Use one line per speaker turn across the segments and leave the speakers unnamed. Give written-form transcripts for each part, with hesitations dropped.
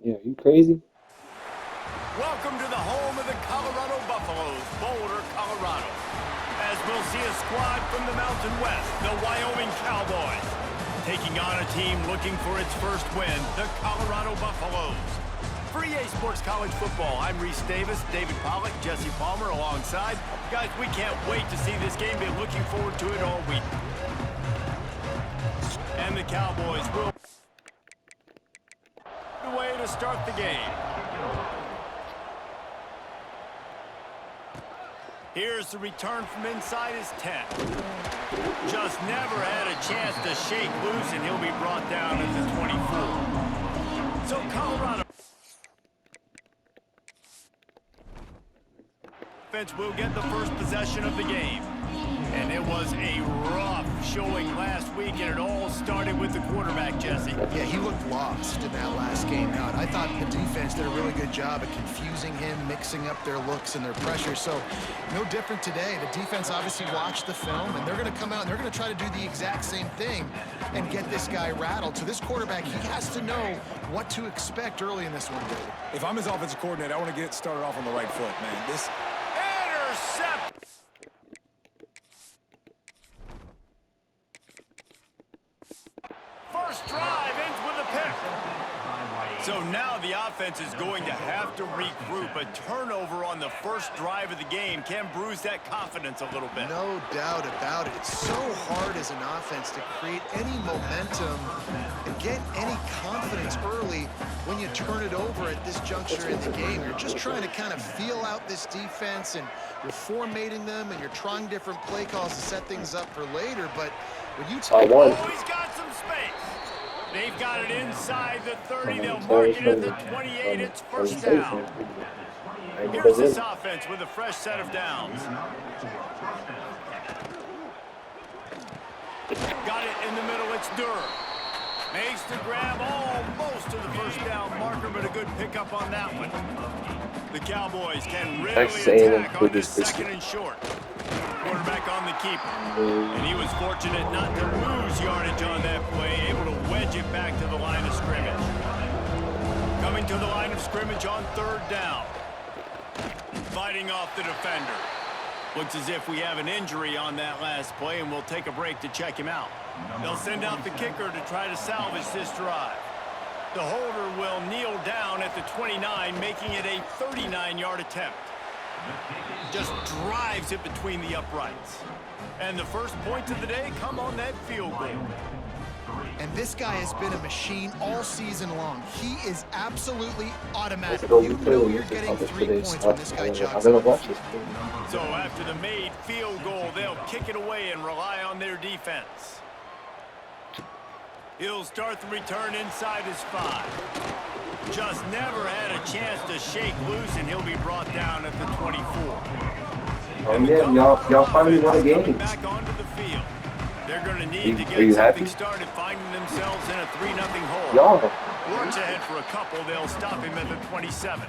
Yeah, you crazy?
Welcome to the home of the Colorado Buffaloes, Boulder, Colorado. As we'll see a squad from the Mountain West, the Wyoming Cowboys, taking on a team looking for its first win, the Colorado Buffaloes. For EA Sports College Football, I'm Reese Davis, David Pollack, Jesse Palmer alongside. Guys, we can't wait to see this game. Been looking forward to it all week. And the Cowboys will the way to start the game. Here's the return from inside his 10. Just never had a chance to shake loose, and he'll be brought down at the 24. So Colorado defense will get the first possession of the game. And it was a rough showing last week, and it all started with the quarterback, Jesse.
Yeah, he looked lost in that last game out. I thought the defense did a really good job of confusing him, mixing up their looks and their pressure. So no different today. The defense obviously watched the film, and they're going to come out and they're going to try to do the exact same thing and get this guy rattled. So this quarterback, he has to know what to expect early in this one, David.
If I'm his offensive coordinator, I want to get started off on the right foot, man. This
intercept. First drive ends with a pick. So now the offense is going to have to regroup. A turnover on the first drive of the game can bruise that confidence a little bit.
No doubt about it. It's so hard as an offense to create any momentum and get any confidence early when you turn it over at this juncture in the game. You're just trying to kind of feel out this defense, and you're formatting them, and you're trying different play calls to set things up for later. But when you take
oh, he's got some space. They've got it inside the 30. They'll mark it at the 28. It's first down. Here's this offense with a fresh set of downs. Got it in the middle. It's Durr. Makes the grab almost to the first down marker, but a good pickup on that one. The Cowboys can really attack on this second and short. Quarterback on the keeper. And he was fortunate not to lose yardage on that play, able to wedge it back to the line of scrimmage. Coming to the line of scrimmage on third down. Fighting off the defender. Looks as if we have an injury on that last play, and we'll take a break to check him out. They'll send out the kicker to try to salvage this drive. The holder will kneel down at the 29, making it a 39-yard attempt. Just drives it between the uprights. And the first points of the day come on that field goal.
And this guy has been a machine all season long. He is absolutely automatic. You know you're getting 3 points when this guy jogs on the field.
So after the made field goal, they'll kick it away and rely on their defense. He'll start the return inside his 5. Just never had a chance to shake loose, and he'll be brought down at the 24.
And yeah, y'all finally won a game.
Back onto the field. They're going to need to get something started, finding themselves in a 3-0 hole.
Y'all.
Works ahead for a couple. They'll stop him at the 27.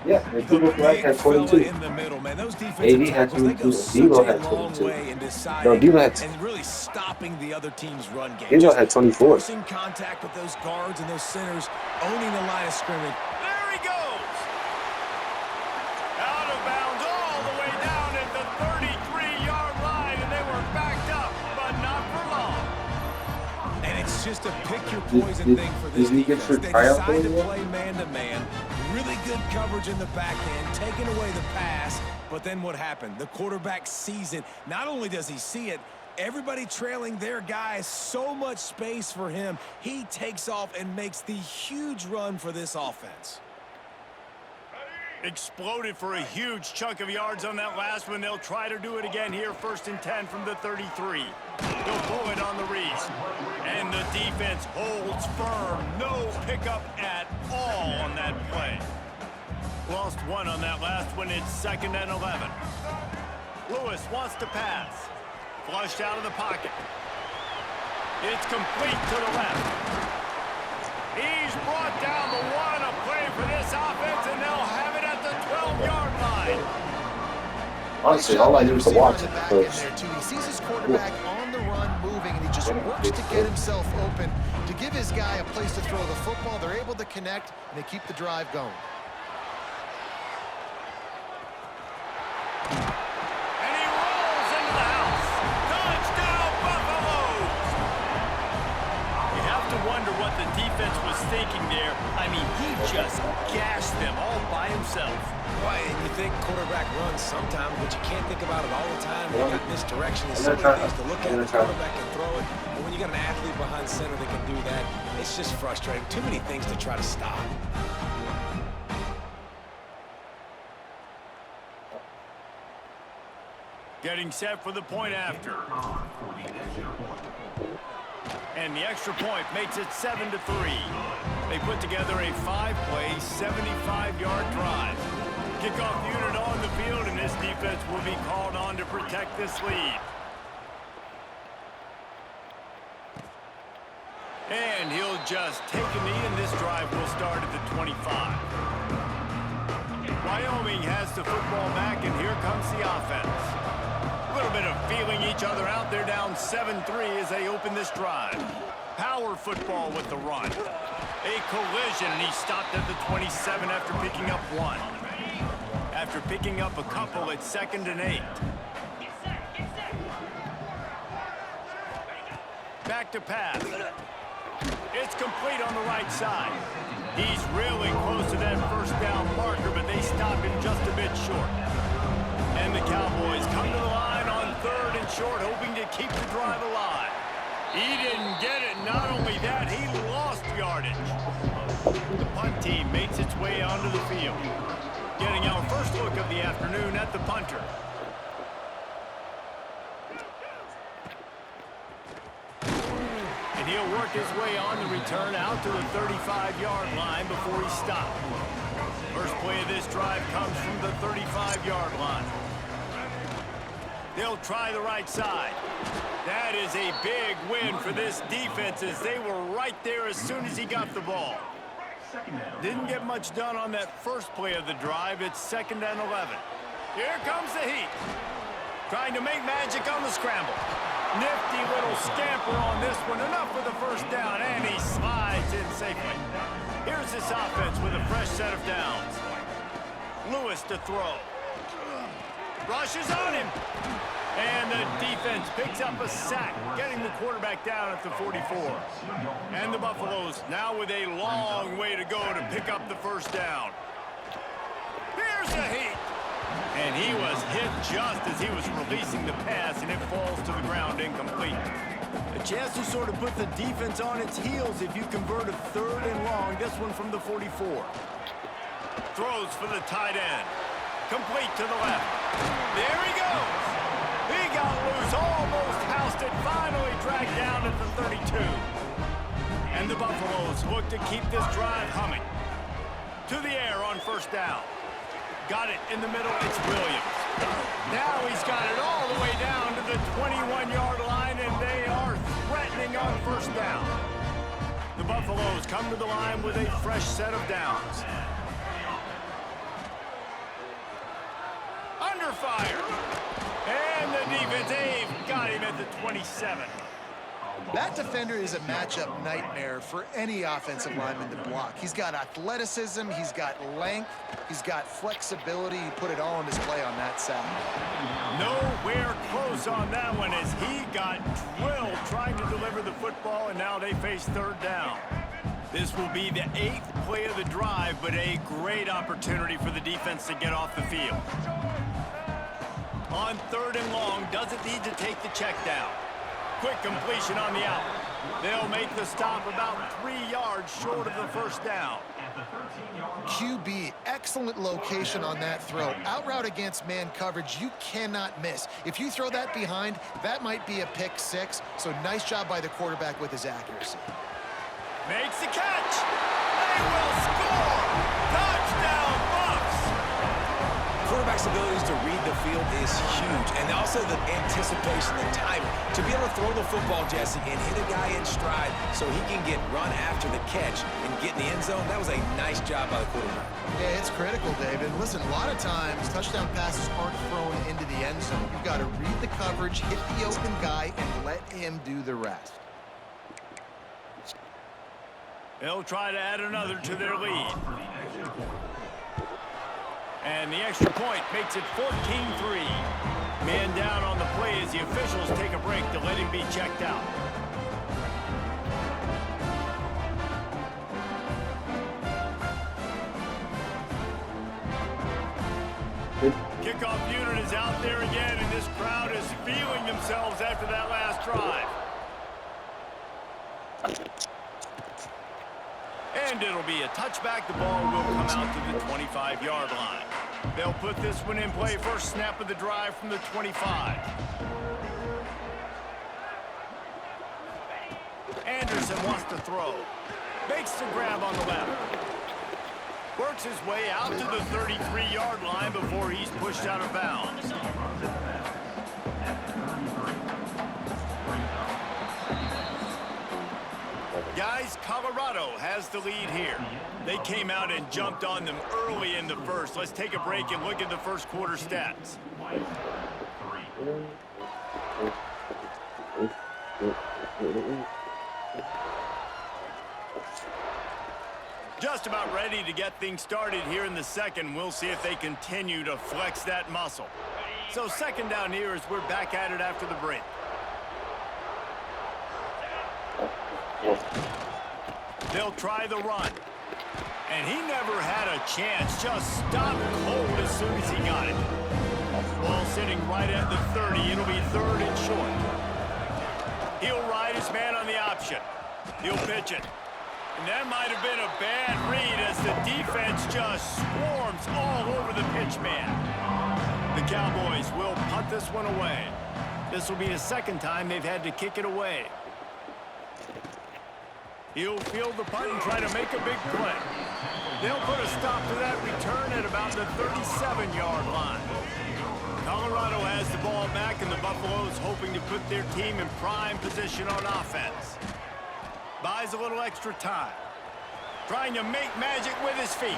Yeah, and Cooper Flag had 22.
in the middle, man. Those
AD had 22. Devo had 22. No, Devo had
and really stopping the other team's run game.
Devo had 24.
Forcing contact with those guards and those centers, owning the line of scrimmage.
There he goes. Out of bounds all the way down at the 33-yard line, and they were backed up, but not for long.
And it's just a pick your poison thing for this defense. They decide to play man-to-man. Really good coverage in the back end, taking away the pass. But then what happened? The quarterback sees it. Not only does he see it, everybody trailing their guy, so much space for him. He takes off and makes the huge run for this offense.
Exploded for a huge chunk of yards on that last one. They'll try to do it again here. 1st and 10 from the 33. They'll pull it on the read. And the defense holds firm. No pickup at all on that play. Lost one on that last one. It's 2nd and 11. Lewis wants to pass. Flushed out of the pocket. It's complete to the left. He's brought down the one. A play for this offense, and they'll have it at the 12-yard line.
Honestly, all I do is watch it.
He sees his quarterback on the the run moving, and he just works to get himself open, to give his guy a place to throw the football. They're able to connect, and they keep the drive going.
And he rolls into the house. Touchdown, Buffaloes! You have to wonder what the defense was thinking there. I mean, he just gashed them all by himself.
Boy, and you think quarterback runs sometimes, but you can't think about it all the time. You got misdirection. There's so many things to look at. The quarterback can throw it, but when you got an athlete behind center that can do that, it's just frustrating. Too many things to try to stop.
Getting set for the point after. And the extra point makes it 7-3. They put together a 5-play, 75-yard drive. Kickoff unit on the field, and this defense will be called on to protect this lead. And he'll just take a knee, and this drive will start at the 25. Wyoming has the football back, and here comes the offense. A little bit of feeling each other out. They're down 7-3 as they open this drive. Power football with the run. A collision, and he stopped at the 27 after picking up one. After picking up a couple, it's 2nd and 8. Back to pass. It's complete on the right side. He's really close to that first down marker, but they stop him just a bit short. And the Cowboys come to the line on 3rd and short, hoping to keep the drive alive. He didn't get it. Not only that, he lost yardage. The punt team makes its way onto the field. Getting our first look of the afternoon at the punter. And he'll work his way on the return out to the 35-yard line before he stopped. First play of this drive comes from the 35-yard line. They'll try the right side. That is a big win for this defense as they were right there as soon as he got the ball. Didn't get much done on that first play of the drive. It's 2nd and 11. Here comes the heat. Trying to make magic on the scramble. Nifty little scamper on this one. Enough for the first down, and he slides in safely. Here's this offense with a fresh set of downs. Lewis to throw. Rushes on him. And the defense picks up a sack, getting the quarterback down at the 44. And the Buffaloes now with a long way to go to pick up the first down. Here's the heat. And he was hit just as he was releasing the pass, and it falls to the ground incomplete. A chance to sort of put the defense on its heels if you convert a 3rd and long, this one from the 44. Throws for the tight end. Complete to the left. There he goes. He got loose, almost housed it, finally dragged down at the 32. And the Buffaloes look to keep this drive humming. To the air on first down. Got it in the middle, it's Williams. Now he's got it all the way down to the 21-yard line, and they are threatening on first down. The Buffaloes come to the line with a fresh set of downs. Under fire. And the defense, they've got him at the 27.
That defender is a matchup nightmare for any offensive lineman to block. He's got athleticism, he's got length, he's got flexibility. He put it all on display on that side.
Nowhere close on that one as he got drilled trying to deliver the football, and now they face 3rd down. This will be the 8th play of the drive, but a great opportunity for the defense to get off the field. On 3rd and long, doesn't need to take the check down. Quick completion on the out. They'll make the stop about 3 yards short of the first down.
QB, excellent location on that throw. Out route against man coverage, you cannot miss. If you throw that behind, that might be a pick 6. So nice job by the quarterback with his accuracy.
Makes the catch. They will score. Touchdown, Buffs.
quarterback's abilities to read the field is huge, and also the anticipation, the timing. To be able to throw the football, Jesse, and hit a guy in stride so he can get run after the catch and get in the end zone, that was a nice job by the quarterback.
Yeah, it's critical, David. Listen, a lot of times, touchdown passes aren't thrown into the end zone. You've got to read the coverage, hit the open guy, and let him do the rest.
They'll try to add another to their lead. And the extra point makes it 14-3. Man down on the play as the officials take a break to let him be checked out. Kickoff unit is out there again, and this crowd is feeling themselves after that last drive. And it'll be a touchback. The ball will come out to the 25-yard line. They'll put this one in play. First snap of the drive from the 25. Anderson wants to throw. Makes the grab on the left. Works his way out to the 33-yard line before he's pushed out of bounds. Guys, Colorado has the lead here. They came out and jumped on them early in the first. Let's take a break and look at the first quarter stats. Just about ready to get things started here in the second. We'll see if they continue to flex that muscle. So second down here as we're back at it after the break. They'll try the run. And he never had a chance. Just stopped cold as soon as he got it. Ball sitting right at the 30. It'll be third and short. He'll ride his man on the option. He'll pitch it. And that might have been a bad read as the defense just swarms all over the pitch man. The Cowboys will punt this one away. This will be the second time they've had to kick it away. He'll field the punt and try to make a big play. They'll put a stop to that return at about the 37-yard line. Colorado has the ball back, and the Buffaloes hoping to put their team in prime position on offense. Buys a little extra time. Trying to make magic with his feet.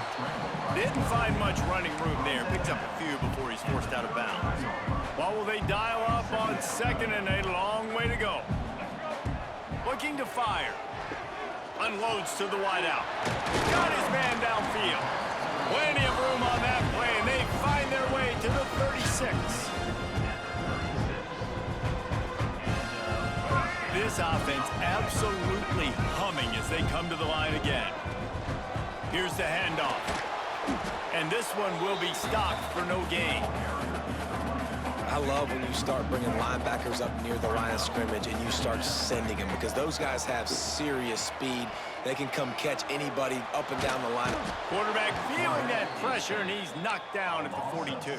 Didn't find much running room there. Picks up a few before he's forced out of bounds. Well, will they dial up on second and a long way to go? Looking to fire. Unloads to the wideout. Got his man downfield. Plenty of room on that play, and they find their way to the 36. This offense absolutely humming as they come to the line again. Here's the handoff. And this one will be stopped for no gain.
I love when you start bringing linebackers up near the line of scrimmage and you start sending them, because those guys have serious speed. They can come catch anybody up and down the line.
Quarterback feeling that pressure, and he's knocked down at the 42.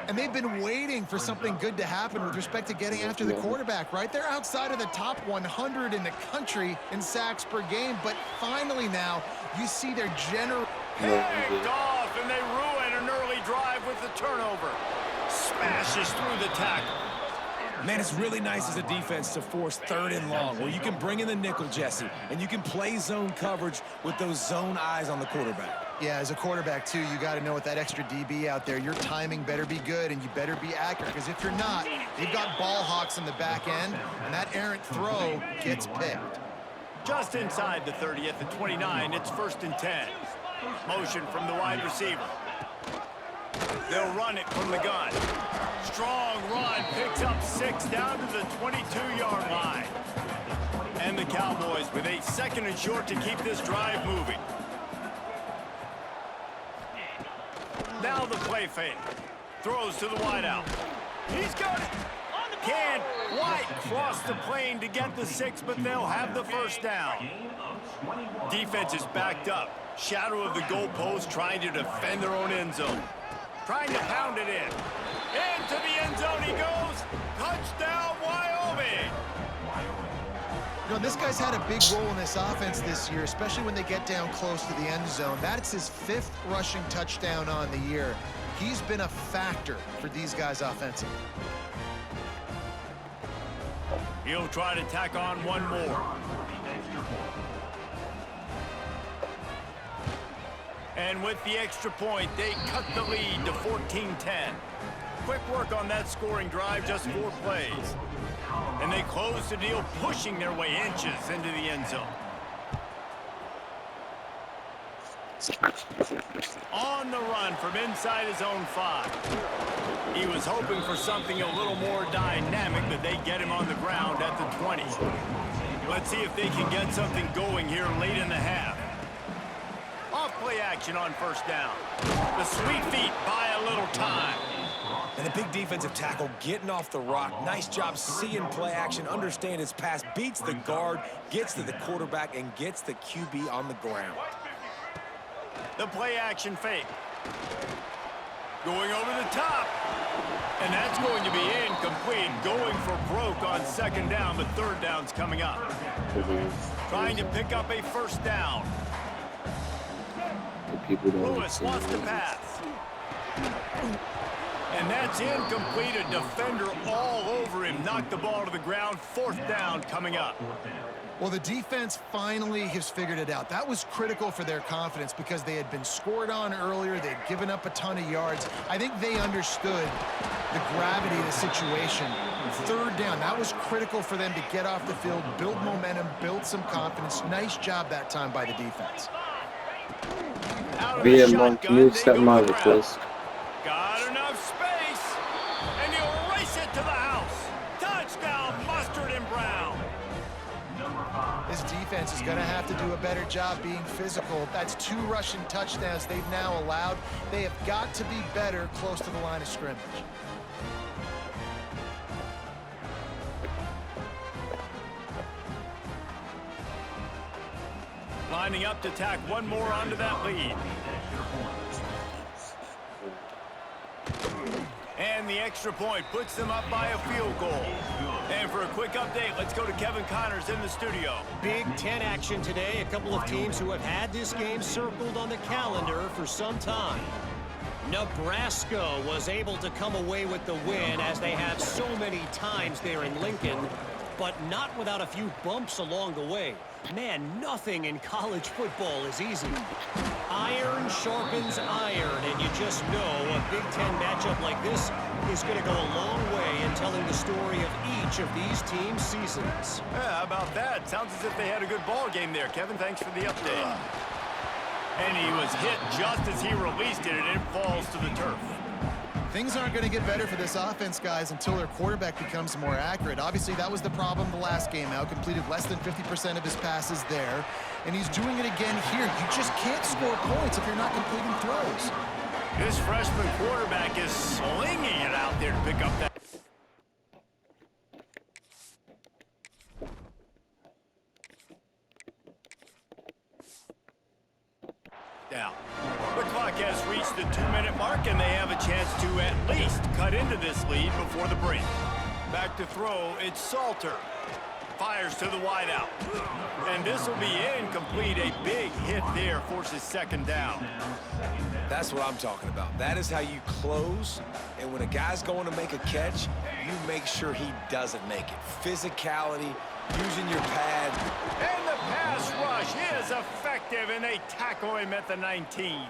And they've been waiting for something good to happen with respect to getting after the quarterback, right? They're outside of the top 100 in the country in sacks per game, but finally now you see their general...
Picked off, and they ruin an early drive with the turnover. Smashes through the tackle.
Man, it's really nice as a defense to force third and long, where you can bring in the nickel, Jesse, and you can play zone coverage with those zone eyes on the quarterback.
Yeah, as a quarterback, too, you got to know with that extra DB out there, your timing better be good and you better be accurate, because if you're not, they've got ball hawks in the back end, and that errant throw gets picked.
Just inside the 30 at the 29, it's first and 10. Motion from the wide receiver. They'll run it from the gun. Strong run, picks up 6 down to the 22-yard line. And the Cowboys with a second and short to keep this drive moving. Now the play fake. Throws to the wideout. He's got it. Can White cross the plane to get the 6, but they'll have the first down. Defense is backed up. Shadow of the goalpost, trying to defend their own end zone. Trying to pound it in. Into the end zone he goes. Touchdown, Wyoming.
You know, this guy's had a big role in this offense this year, especially when they get down close to the end zone. That's his 5th rushing touchdown on the year. He's been a factor for these guys offensively.
He'll try to tack on one more. And with the extra point, they cut the lead to 14-10. Quick work on that scoring drive, just 4 plays. And they close the deal, pushing their way inches into the end zone. On the run from inside his own 5. He was hoping for something a little more dynamic, but they get him on the ground at the 20. Let's see if they can get something going here late in the half. Off play action on first down. The sweet feet buy a little time.
And a big defensive tackle getting off the rock. Nice job seeing play action, understand his pass, beats the guard, gets to the quarterback, and gets the QB on the ground.
The play action fake. Going over the top. And that's going to be incomplete. Going for broke on second down, but third down's coming up. Trying to pick up a first down. Lewis wants to pass. And that's incomplete. A defender all over him. Knocked the ball to the ground. Fourth down coming up.
Well, the defense finally has figured it out. That was critical for their confidence because they had been scored on earlier. They'd given up a ton of yards. I think they understood the gravity of the situation. Third down, that was critical for them to get off the field, build momentum, build some confidence. Nice job that time by the defense.
Be a monk, you accept my request.
Got enough space, and he'll race it to the house. Touchdown, Mustard and Brown.
This defense is going to have to do a better job being physical. That's 2 rushing touchdowns they've now allowed. They have got to be better close to the line of scrimmage.
Lining up to tack one more onto that lead. And the extra point puts them up by a field goal. And for a quick update, let's go to Kevin Connors in the studio.
Big Ten action today. A couple of teams who have had this game circled on the calendar for some time. Nebraska was able to come away with the win, as they have so many times there in Lincoln, but not without a few bumps along the way. Man, nothing in college football is easy. Iron sharpens iron, and you just know a Big Ten matchup like this is going to go a long way in telling the story of each of these teams' seasons.
Yeah, how about that? Sounds as if they had a good ball game there. Kevin, thanks for the update. And he was hit just as he released it, and it falls to the turf.
Things aren't going to get better for this offense, guys, until their quarterback becomes more accurate. Obviously, that was the problem the last game out. Completed less than 50% of his passes there, and he's doing it again here. You just can't score points if you're not completing throws.
This freshman quarterback is slinging it out there to pick up that. Now, the clock has reached the 2-minute mark, and they have a chance to at least cut into this lead before the break. Back to throw, it's Salter. Fires to the wideout. And this will be incomplete. A big hit there forces second down.
That's what I'm talking about. That is how you close. And when a guy's going to make a catch, you make sure he doesn't make it. Physicality, using your pads.
And the pass rush is effective, and they tackle him at the 19.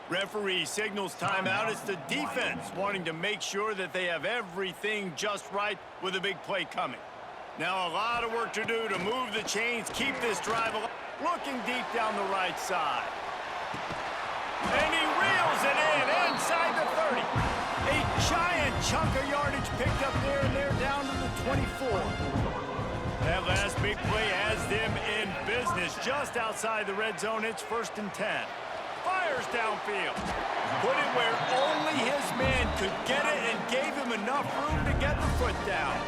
Referee signals timeout. It's the defense wanting to make sure that they have everything just right with a big play coming. Now a lot of work to do to move the chains, keep this drive alive. Looking deep down the right side. And he reels it in inside the 30. A giant chunk of yardage picked up there, and they're down to the 24. That last big play has them in business just outside the red zone. It's 1st and 10. Fires downfield. Put it where only his man could get it, and gave him enough room to get the foot down.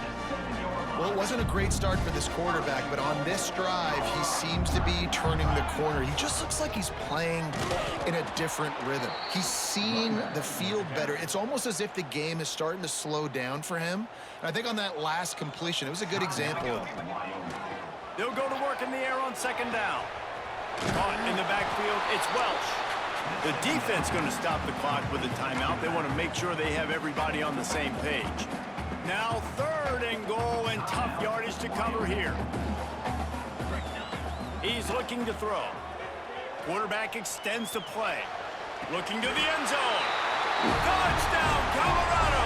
Well, it wasn't a great start for this quarterback, but on this drive, he seems to be turning the corner. He just looks like he's playing in a different rhythm. He's seeing the field better. It's almost as if the game is starting to slow down for him. And I think on that last completion, it was a good example of it.
They'll go to work in the air on second down. Caught in the backfield, it's Welch. The defense going to stop the clock with a timeout. They want to make sure they have everybody on the same page. Now 3rd and goal, and tough yardage to cover here. He's looking to throw. Quarterback extends the play. Looking to the end zone. Touchdown, Colorado!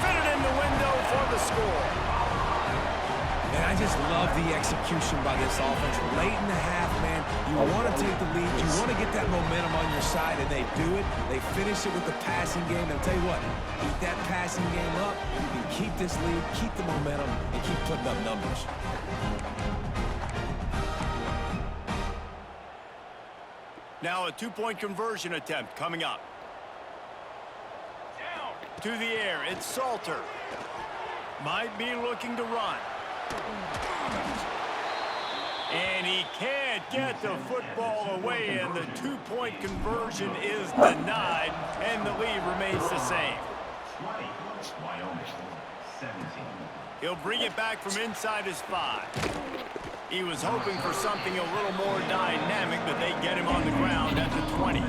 Fitted in the window for the score.
And I just love the execution by this offense. Late in the half, man, you want to take the lead. You want to get that momentum on your side, and they do it. They finish it with the passing game. And I'll tell you what, keep that passing game up. You can keep this lead, keep the momentum, and keep putting up numbers.
Now a 2-point conversion attempt coming up. To the air, it's Salter. Might be looking to run. And he can't get the football away, and the 2-point conversion is denied, and the lead remains the same. He'll bring it back from inside his 5. He was hoping for something a little more dynamic, but they get him on the ground at the 20.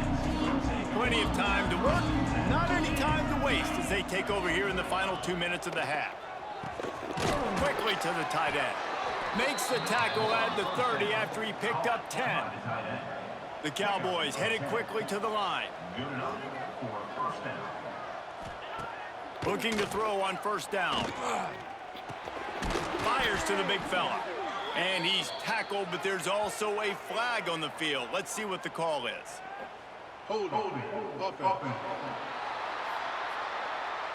Plenty of time to work, not any time to waste as they take over here in the final 2 minutes of the half. Quickly to the tight end. Makes the tackle at the 30 after he picked up 10. The Cowboys headed quickly to the line. Looking to throw on 1st down. Fires to the big fella. And he's tackled, but there's also a flag on the field. Let's see what the call is.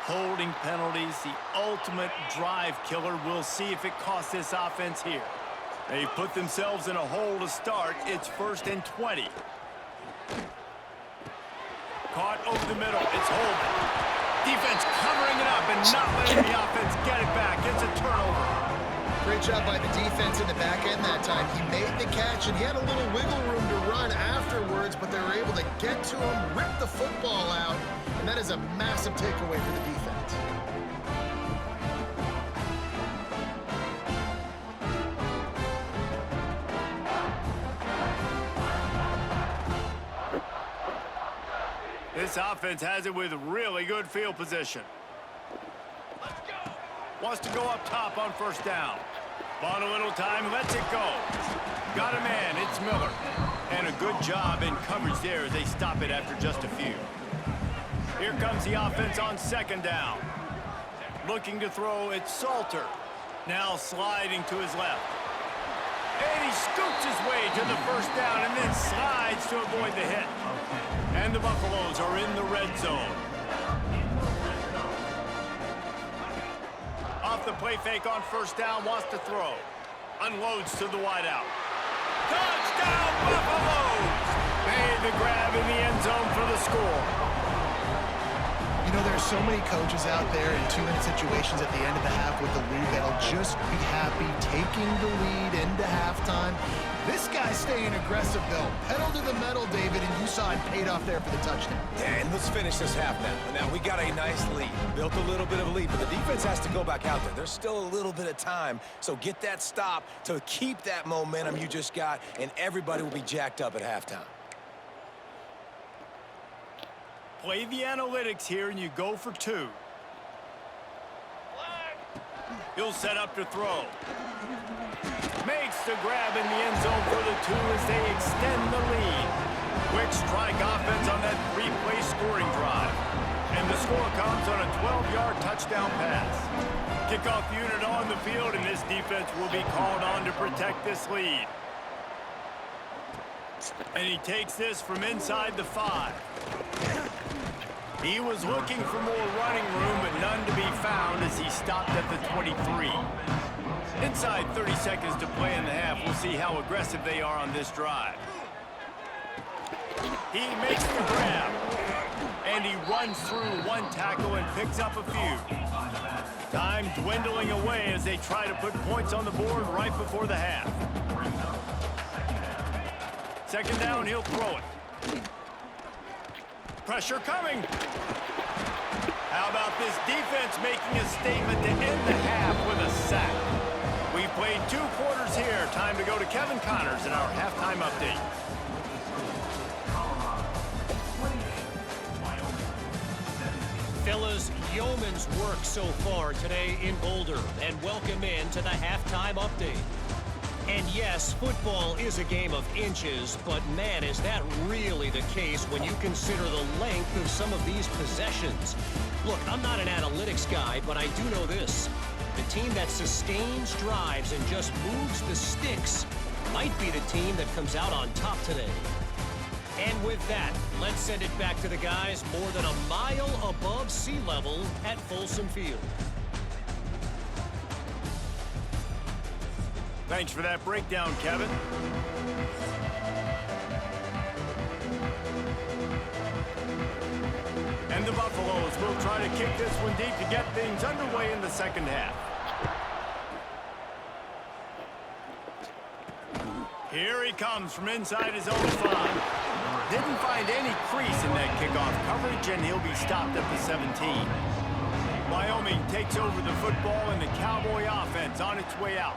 Holding penalties, the ultimate drive killer. We'll see if it costs this offense here. They put themselves in a hole to start. It's 1st and 20. Caught over the middle. It's holding. Defense covering it up and not letting the offense get it back. It's a turnover.
Great job by the defense in the back end that time. He made the catch, and he had a little wiggle room to run afterwards, but they were able to get to him, rip the football out, and that is a massive takeaway for the defense.
This offense has it with really good field position. Wants to go up top on 1st down. Bought a little time, lets it go. Got a man, it's Miller. And a good job in coverage there as they stop it after just a few. Here comes the offense on 2nd down. Looking to throw, it's Salter. Now sliding to his left. And he scoots his way to the 1st down and then slides to avoid the hit. And the Buffaloes are in the red zone. Off the play fake on 1st down, wants to throw. Unloads to the wideout. Touchdown, Buffaloes! Made the grab in the end zone for the score.
You know, there's so many coaches out there in 2-minute situations at the end of the half with the lead that'll just be happy taking the lead into halftime. This guy's staying aggressive, though. Pedal to the metal, David, and you saw it paid off there for the touchdown.
And let's finish this half now. Now, we got a nice lead. Built a little bit of a lead, but the defense has to go back out there. There's still a little bit of time, so get that stop to keep that momentum you just got, and everybody will be jacked up at halftime.
Play the analytics here, and you go for 2. He'll set up to throw. Makes the grab in the end zone for the 2 as they extend the lead. Quick strike offense on that 3-play scoring drive. And the score comes on a 12-yard touchdown pass. Kickoff unit on the field, and this defense will be called on to protect this lead. And he takes this from inside the 5. He was looking for more running room, but none to be found as he stopped at the 23. Inside 30 seconds to play in the half. We'll see how aggressive they are on this drive. He makes the grab. And he runs through 1 tackle and picks up a few. Time dwindling away as they try to put points on the board right before the half. 2nd down, he'll throw it. Pressure coming. How about this defense making a statement to end the half with a sack? We've played 2 quarters here. Time to go to Kevin Connors in our halftime update.
Fellas, yeoman's work so far today in Boulder, and welcome in to the halftime update. And yes, football is a game of inches, but man, is that really the case when you consider the length of some of these possessions. Look, I'm not an analytics guy, but I do know this. The team that sustains drives and just moves the sticks might be the team that comes out on top today. And with that, let's send it back to the guys more than a mile above sea level at Folsom Field.
Thanks for that breakdown, Kevin. And the Buffaloes will try to kick this one deep to get things underway in the second half. Here he comes from inside his own 5. Didn't find any crease in that kickoff coverage, and he'll be stopped at the 17. Wyoming takes over the football, and the Cowboy offense on its way out.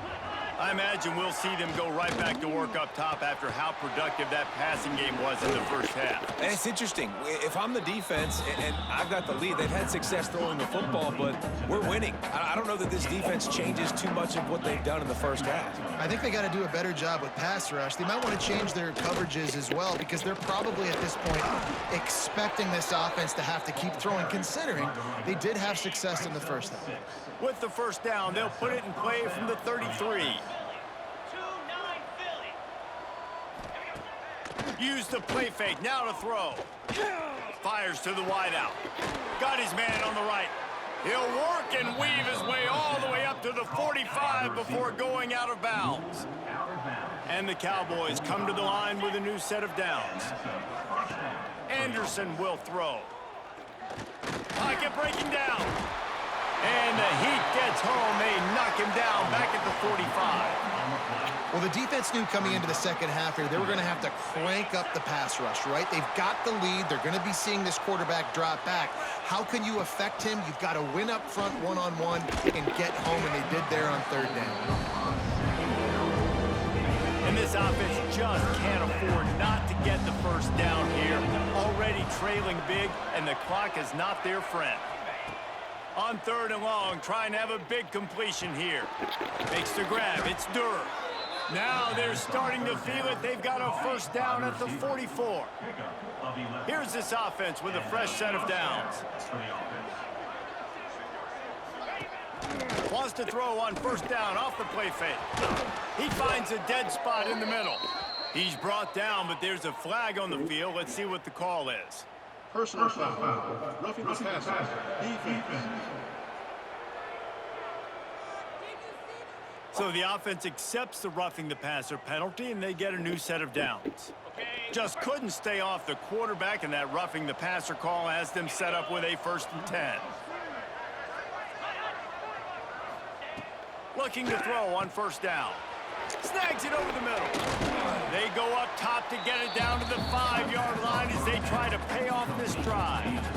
I imagine we'll see them go right back to work up top after how productive that passing game was in the first half.
And it's interesting. If I'm the defense and I've got the lead, they've had success throwing the football, but we're winning. I don't know that this defense changes too much of what they've done in the first half.
I think they got to do a better job with pass rush. They might want to change their coverages as well, because they're probably at this point expecting this offense to have to keep throwing, considering they did have success in the first half.
With the first down, they'll put it in play from the 33. Use the play fake, now to throw. Fires to the wideout. Got his man on the right. He'll work and weave his way all the way up to the 45 before going out of bounds. And the Cowboys come to the line with a new set of downs. Anderson will throw. Pocket breaking down. And the heat gets home. They knock him down back at the 45.
Well, the defense knew coming into the second half here, they were going to have to crank up the pass rush, right? They've got the lead. They're going to be seeing this quarterback drop back. How can you affect him? You've got to win up front one-on-one and get home, and they did there on third down.
And this offense just can't afford not to get the first down here. Already trailing big, and the clock is not their friend. On third and long, trying to have a big completion here. Makes the grab. It's Durr. Now they're starting to feel it. They've got a first down at the 44. Here's this offense with a fresh set of downs. Wants to throw on first down off the play fake. He finds a dead spot in the middle. He's brought down, but there's a flag on the field. Let's see what the call is.
Personal foul. Roughing the passer. Defense.
So the offense accepts the roughing the passer penalty, and they get a new set of downs. Just couldn't stay off the quarterback, and that roughing the passer call has them set up with a 1st and 10. Looking to throw on first down. Snags it over the middle. They go up top to get it down to the 5-yard line as they try to pay off this drive.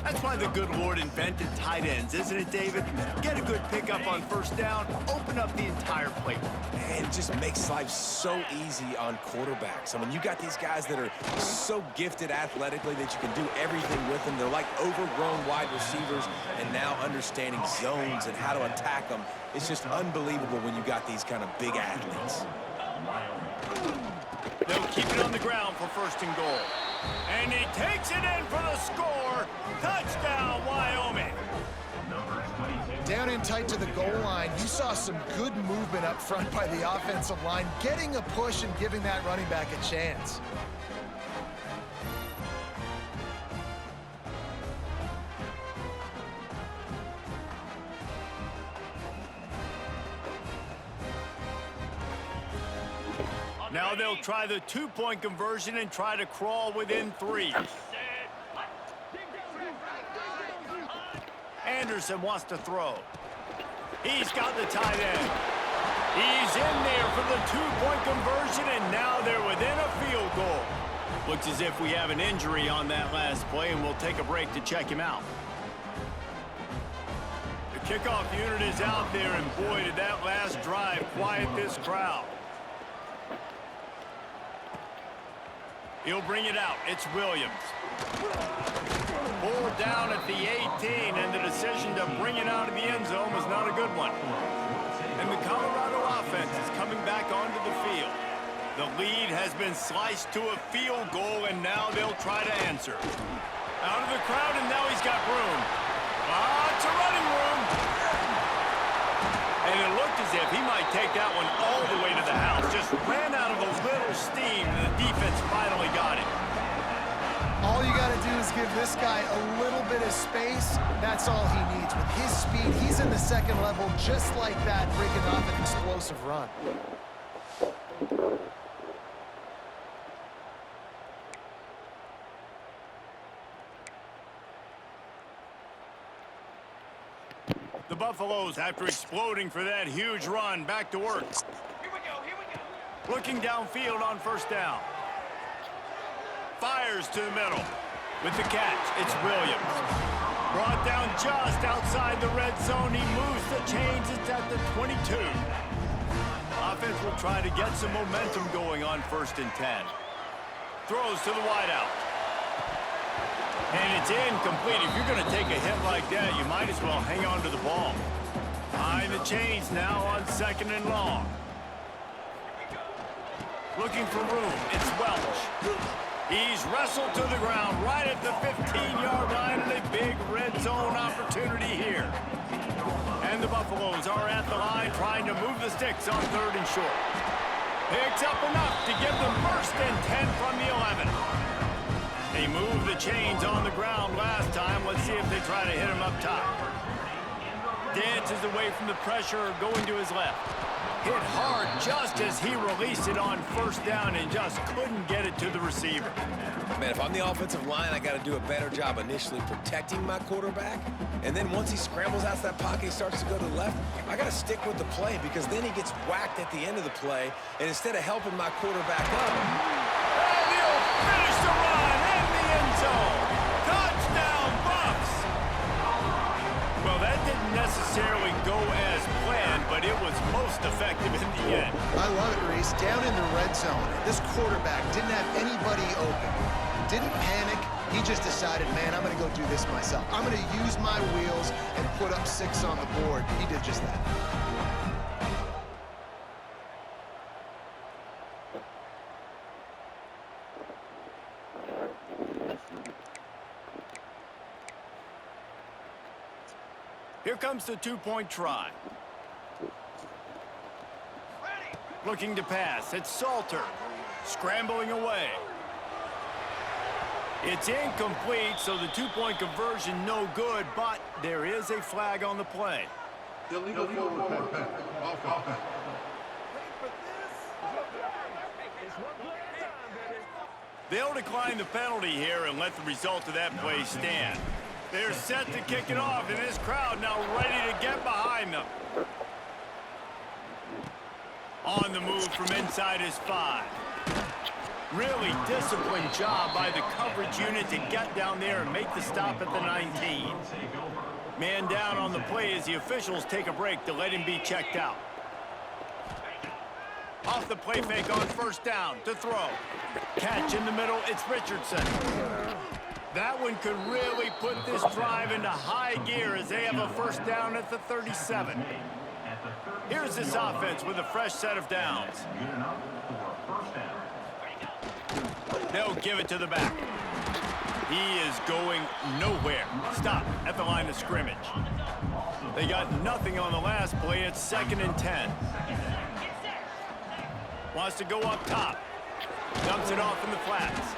That's why the good Lord invented tight ends, isn't it, David? Get a good pickup on first down, open up the entire playbook.
And it just makes life so easy on quarterbacks. I mean, you got these guys that are so gifted athletically that you can do everything with them. They're like overgrown wide receivers, and now understanding zones and how to attack them. It's just unbelievable when you got these kind of big athletes.
They'll keep it on the ground for 1st and goal. And he takes it in for the score. Touchdown, Wyoming.
Down in tight to the goal line, you saw some good movement up front by the offensive line, getting a push and giving that running back a chance.
Now they'll try the 2-point conversion and try to crawl within 3. Anderson wants to throw. He's got the tight end. He's in there for the 2-point conversion, and now they're within a field goal. Looks as if we have an injury on that last play, and we'll take a break to check him out. The kickoff unit is out there, and boy, did that last drive quiet this crowd. He'll bring it out. It's Williams. Pulled down at the 18, and the decision to bring it out of the end zone was not a good one. And the Colorado offense is coming back onto the field. The lead has been sliced to a field goal, and now they'll try to answer. Out of the crowd, and now he's got room. It's a running room. And it looked as if he might take that one all the way to the house. Just ran out of a little steam, and the defense finally got it.
All you got to do is give this guy a little bit of space. That's all he needs. With his speed, he's in the second level just like that, breaking off an explosive run.
The Buffaloes, after exploding for that huge run, back to work. Here we go. Looking downfield on first down. Fires to the middle. With the catch, it's Williams. Brought down just outside the red zone. He moves the chains. It's at the 22. Offense will try to get some momentum going on 1st and 10. Throws to the wideout. And it's incomplete. If you're going to take a hit like that, you might as well hang on to the ball. Behind the chains now on 2nd and long. Looking for room. It's Welch. He's wrestled to the ground right at the 15-yard line, and a big red zone opportunity here. And the Buffaloes are at the line trying to move the sticks on 3rd and short. Picks up enough to give them 1st and 10 from the 11. They moved the chains on the ground last time. Let's see if they try to hit him up top. Dances away from the pressure, going to his left. Hit hard just as he released it on 1st down and just couldn't get it to the receiver.
Man, if I'm the offensive line, I got to do a better job initially protecting my quarterback. And then once he scrambles out of that pocket, he starts to go to the left, I got to stick with the play because then he gets whacked at the end of the play. And instead of helping my quarterback up,
and he'll finish the run in the end zone. Touchdown, Buffs! Well, that didn't necessarily go as planned, but it was most effective in the end.
I love it, Reese. Down in the red zone, this quarterback didn't have anybody open. Didn't panic. He just decided, man, I'm going to go do this myself. I'm going to use my wheels and put up 6 on the board. He did just that.
Here comes the 2-point try. Looking to pass. It's Salter. Scrambling away. It's incomplete, so the 2-point conversion no good, but there is a flag on the play.
Illegal forward pass. Offense.
They'll decline the penalty here and let the result of that play stand. They're set to kick it off, and this crowd now ready to get behind them. On the move from inside his 5. Really disciplined job by the coverage unit to get down there and make the stop at the 19. Man down on the play as the officials take a break to let him be checked out. Off the play fake on 1st down to throw. Catch in the middle, it's Richardson. That one could really put this drive into high gear as they have a 1st down at the 37. Here's this offense with a fresh set of downs. They'll give it to the back. He is going nowhere. Stop at the line of scrimmage. They got nothing on the last play. It's 2nd and 10. Wants to go up top. Dumps it off in the flats.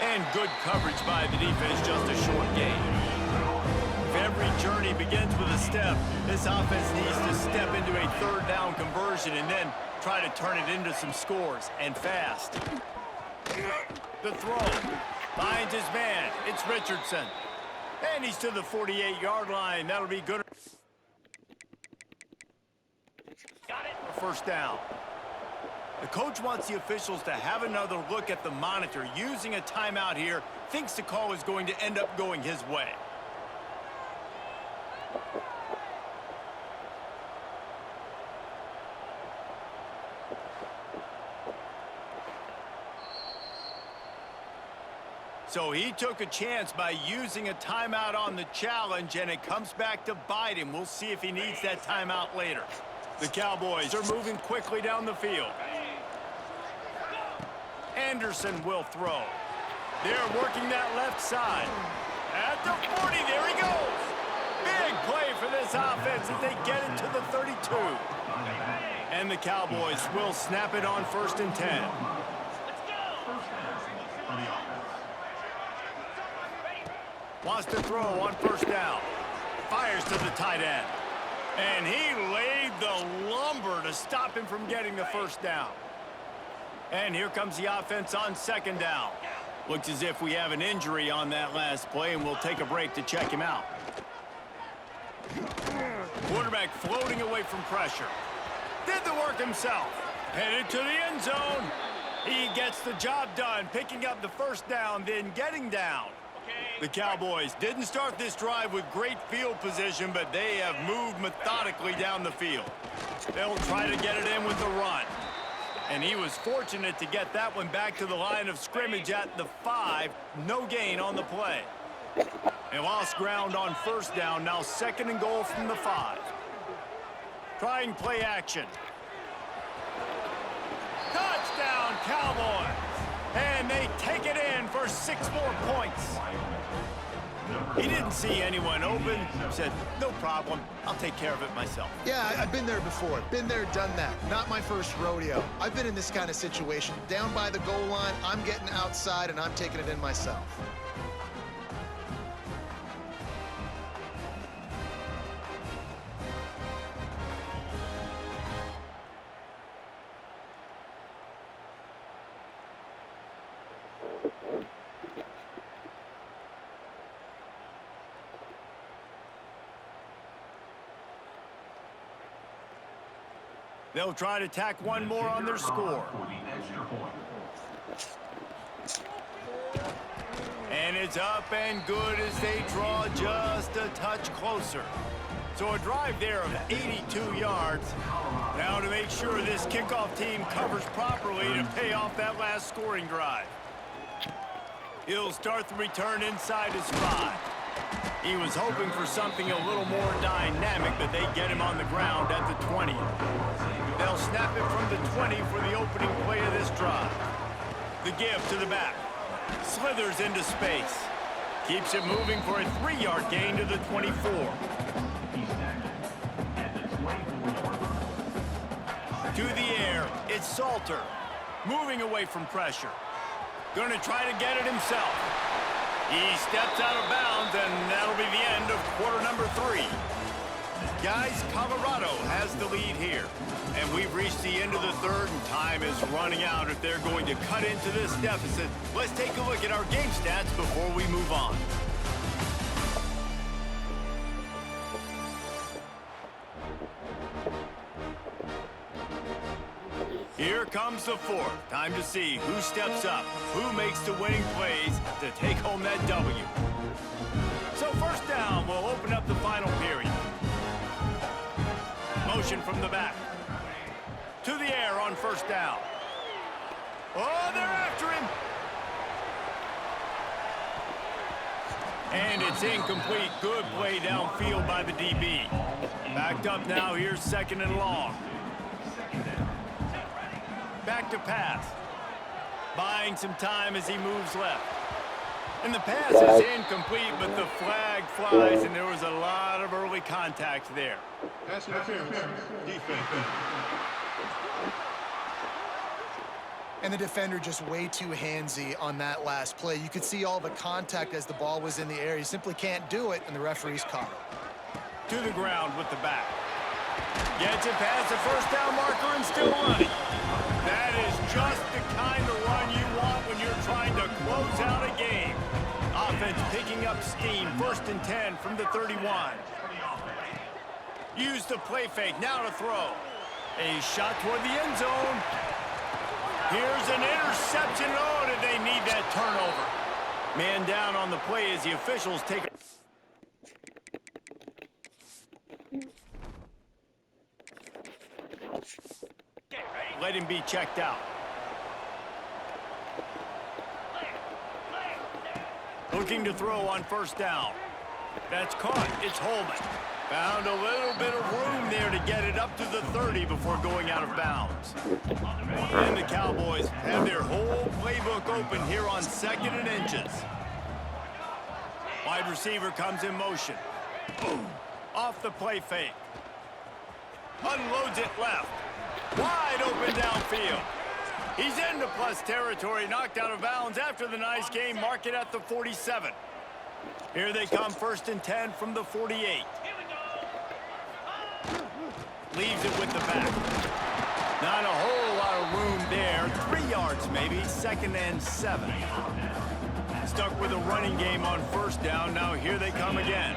And good coverage by the defense, just a short gain. If every journey begins with a step, this offense needs to step into a 3rd down conversion and then try to turn it into some scores, and fast. The throw. Finds his man. It's Richardson. And he's to the 48-yard line. That'll be good. Got it. 1st down. The coach wants the officials to have another look at the monitor. Using a timeout here, thinks the call is going to end up going his way. So he took a chance by using a timeout on the challenge, and it comes back to bite him. We'll see if he needs that timeout later. The Cowboys are moving quickly down the field. Anderson will throw. They're working that left side. At the 40, there he goes. Big play for this offense as they get it to the 32. And the Cowboys will snap it on 1st and 10. Wants to throw on 1st down. Fires to the tight end. And he laid the lumber to stop him from getting the 1st down. And here comes the offense on 2nd down. Looks as if we have an injury on that last play, and we'll take a break to check him out. Quarterback floating away from pressure. Did the work himself. Headed to the end zone. He gets the job done, picking up the 1st down, then getting down. The Cowboys didn't start this drive with great field position, but they have moved methodically down the field. They'll try to get it in with the run. And he was fortunate to get that one back to the line of scrimmage at the 5. No gain on the play. They lost ground on 1st down, now 2nd and goal from the 5. Trying play action. Touchdown, Cowboys! And they take it in for 6 more points. He didn't see anyone open. Said, no problem. I'll take care of it myself.
Yeah, I've been there before. Been there, done that. Not my first rodeo. I've been in this kind of situation. Down by the goal line, I'm getting outside, and I'm taking it in myself.
They'll try to tack one more on their score. And it's up and good as they draw just a touch closer. So a drive there of 82 yards. Now to make sure this kickoff team covers properly to pay off that last scoring drive. He'll start the return inside his 5. He was hoping for something a little more dynamic, but they get him on the ground at the 20. They'll snap it from the 20 for the opening play of this drive. The give to the back. Slithers into space. Keeps it moving for a 3-yard gain to the 24. To the air, it's Salter. Moving away from pressure. Going to try to get it himself. He steps out of bounds, and that'll be the end of quarter number 3. Guys, Colorado has the lead here. And we've reached the end of the 3rd, and time is running out if they're going to cut into this deficit. Let's take a look at our game stats before we move on. Here comes the 4th. Time to see who steps up, who makes the winning plays to take home that W. So 1st down will open up the final period. Motion from the back. To the air on 1st down. Oh, they're after him. And it's incomplete. Good play downfield by the DB. Backed up now. Here's 2nd and long. Back to pass. Buying some time as he moves left. And the pass is incomplete, but the flag flies, and there was a lot of early contact there.
Pass interference. Defense.
And the defender just way too handsy on that last play. You could see all the contact as the ball was in the air. He simply can't do it, and the referee's caught it.
To the ground with the back. Gets it past the 1st down marker and still running. That is just the kind of run you want when you're trying to close out a game. Offense picking up steam. 1st and 10 from the 31. Use the play fake. Now to throw. A shot toward the end zone. Here's an interception. Oh, did they need that turnover? Man down on the play as the officials take it. Let him be checked out. Looking to throw on first down. That's caught. It's Holman. Found a little bit of room there to get it up to the 30 before going out of bounds. And the Cowboys have their whole playbook open here on 2nd and inches. Wide receiver comes in motion. Off the play fake. Unloads it left. Wide open downfield. He's into plus territory, knocked out of bounds after the nice game. Mark it at the 47. Here they come, 1st and 10 from the 48. Leaves it with the back. Not a whole lot of room there. 3 yards maybe, 2nd and 7. Stuck with a running game on first down. Now here they come again.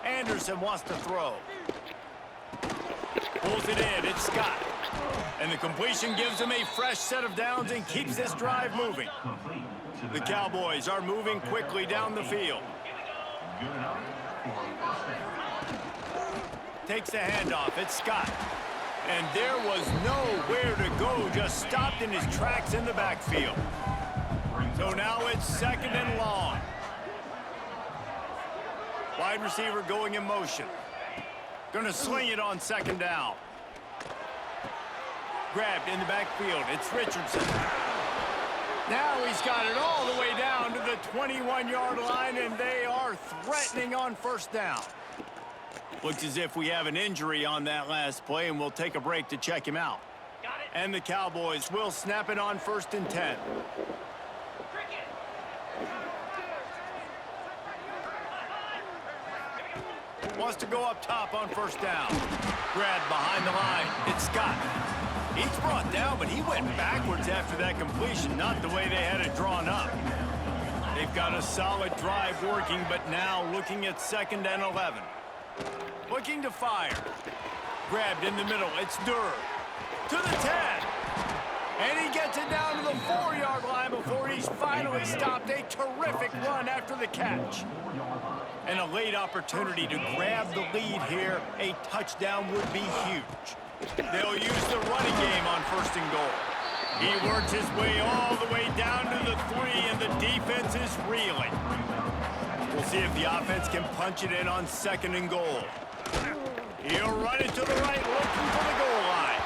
Anderson wants to throw. Pulls it in. It's Scott. And the completion gives him a fresh set of downs and keeps this drive moving. The Cowboys are moving quickly down the field. Takes the handoff. It's Scott. And there was nowhere to go. Just stopped in his tracks in the backfield. So now it's 2nd and long. Wide receiver going in motion. Going to sling it on 2nd down. Grabbed in the backfield. It's Richardson. Now he's got it all the way down to the 21-yard line, and they are threatening on first down. Looks as if we have an injury on that last play, and we'll take a break to check him out. And the Cowboys will snap it on 1st and 10. Wants to go up top on first down. Grabbed behind the line. It's Scott. He's brought down, but he went backwards after that completion, not the way they had it drawn up. They've got a solid drive working, but now looking at 2nd and 11. Looking to fire. Grabbed in the middle. It's Durr. To the 10. And he gets it down to the 4-yard line before he's finally stopped. A terrific run after the catch. And a late opportunity to grab the lead here. A touchdown would be huge. They'll use the running game on 1st and goal. He works his way all the way down to the 3, and the defense is reeling. We'll see if the offense can punch it in on 2nd and goal. He'll run it to the right, looking for the goal line.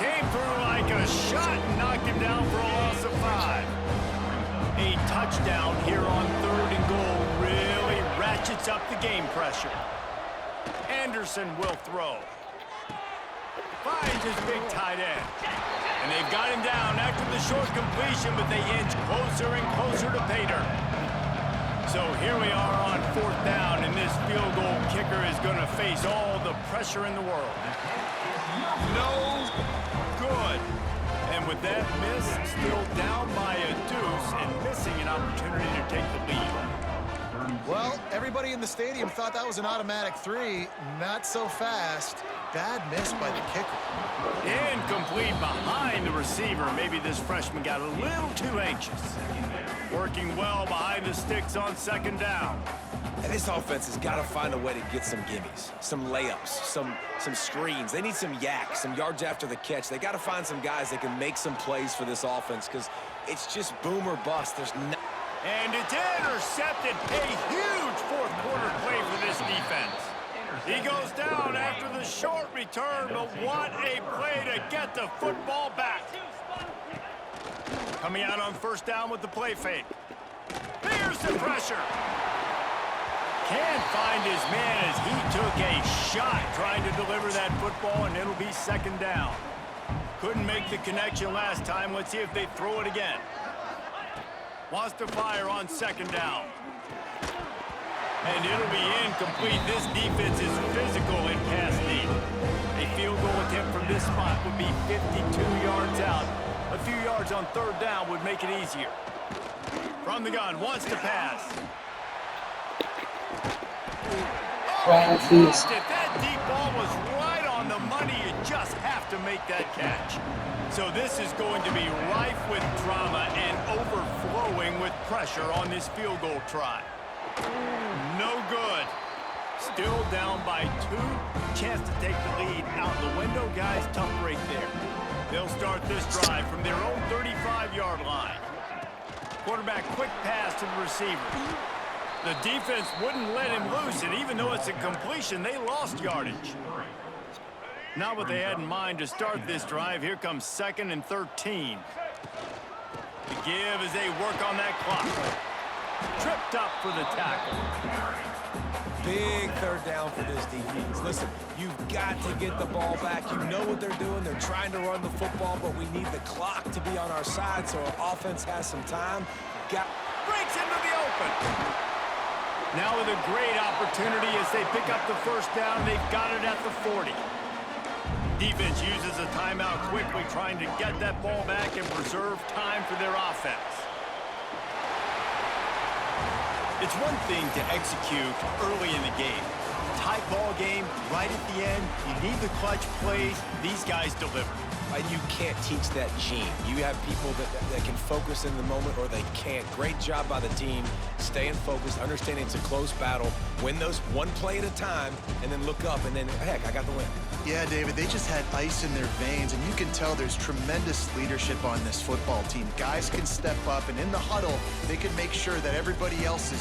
Came through like a shot and knocked him down for a loss of 5. A touchdown here on 3rd and goal really ratchets up the game pressure. Anderson will throw. Finds his big tight end. And they've got him down after the short completion, but they inch closer and closer to pay dirt. So here we are on 4th down, and this field goal kicker is going to face all the pressure in the world. No good. And with that miss, still down by a deuce and missing an opportunity to take the lead.
Well, everybody in the stadium thought that was an automatic 3. Not so fast. Bad miss by the kicker.
Incomplete behind the receiver. Maybe this freshman got a little too anxious. Working well behind the sticks on 2nd down.
And this offense has got to find a way to get some gimmies, some layups, some screens. They need some yaks, some yards after the catch. They got to find some guys that can make some plays for this offense, because it's just boom or bust. There's no...
And it's intercepted. A huge 4th quarter play for this defense. He goes down after the short return, but what a play to get the football back. Coming out on 1st down with the play fake. Here's the pressure. Can't find his man as he took a shot trying to deliver that football, and it'll be 2nd down. Couldn't make the connection last time. Let's see if they throw it again. Wants to fire on 2nd down. And it'll be incomplete. This defense is physical in pass deep. A field goal attempt from this spot would be 52 yards out. A few yards on 3rd down would make it easier. From the gun, wants to pass. That deep ball was right on the money. You just have to make that catch. So this is going to be rife with drama and overflowing with pressure on this field goal try. No good. Still down by 2. Chance to take the lead out the window. Guys, tough break there. They'll start this drive from their own 35-yard line. Quarterback quick pass to the receiver. The defense wouldn't let him loose, and even though it's a completion, they lost yardage. Not what they had in mind to start this drive. Here comes 2nd and 13. The give as they work on that clock. Tripped up for the tackle.
Big third down for this defense. Listen, you've got to get the ball back. You know what they're doing. They're trying to run the football, but we need the clock to be on our side so our offense has some time.
Breaks into the open. Now with a great opportunity as they pick up the first down. They've got it at the 40. Defense uses a timeout quickly, trying to get that ball back and preserve time for their offense. It's one thing to execute early in the game. Tight ball game, right at the end. You need the clutch plays. These guys deliver.
And you can't teach that gene. You have people that can focus in the moment or they can't. Great job by the team, staying focused, understanding it's a close battle, win those one play at a time, and then look up, and then, heck, I got the win.
Yeah, David, they just had ice in their veins, and you can tell there's tremendous leadership on this football team. Guys can step up, and in the huddle, they can make sure that everybody else is